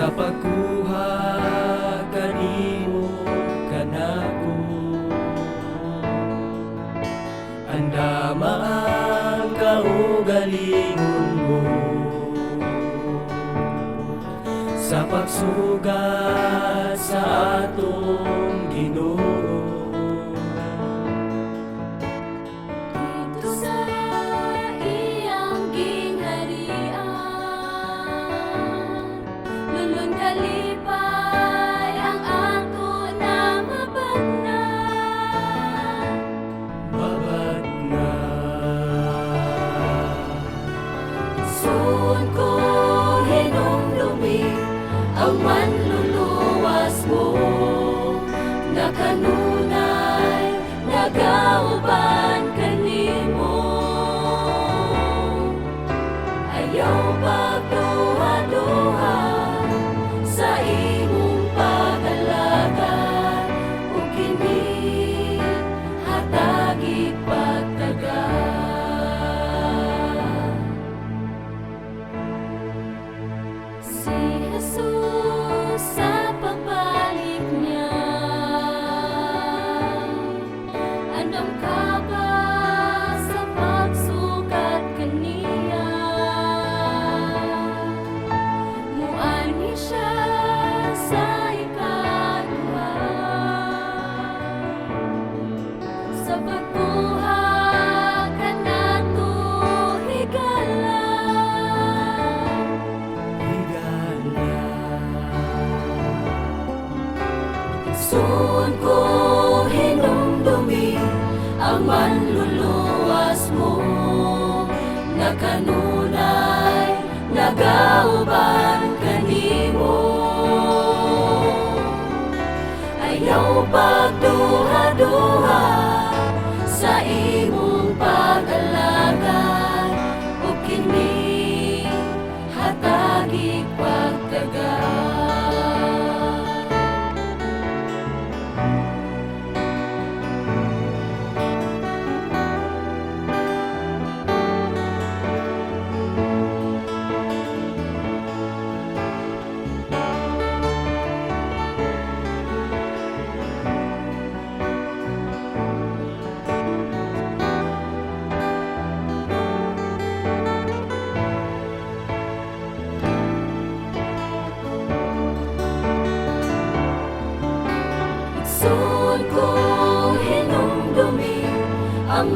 sa pagkuha kanimo kanako. Andama ang kaugalingon mo sa pagsugat sa atong Ginoo. Dito sa iyang gingharian, lulun kalipay ang ato na mabatnan. Sun ko hinumdumi ang manluluwas mo, na kanunay nagauban kanimo. Ayaw pagduha-duha sa imong pag-alagad, ug kini hatagi pagtagad. Si Jesus sa pagbalik niya, andam ka ba sa pagsugat kaniya? Muani siya sa ikaduha, sa pagkuha kanato higala. Sun ko hinumdumi ang manluluwas mo, na kanunay nagauban kanimo. Ayaw pagduha-duha sa imong pag-alagad, ug kini hatagi pagtagad. Sun ko hinumdumi ang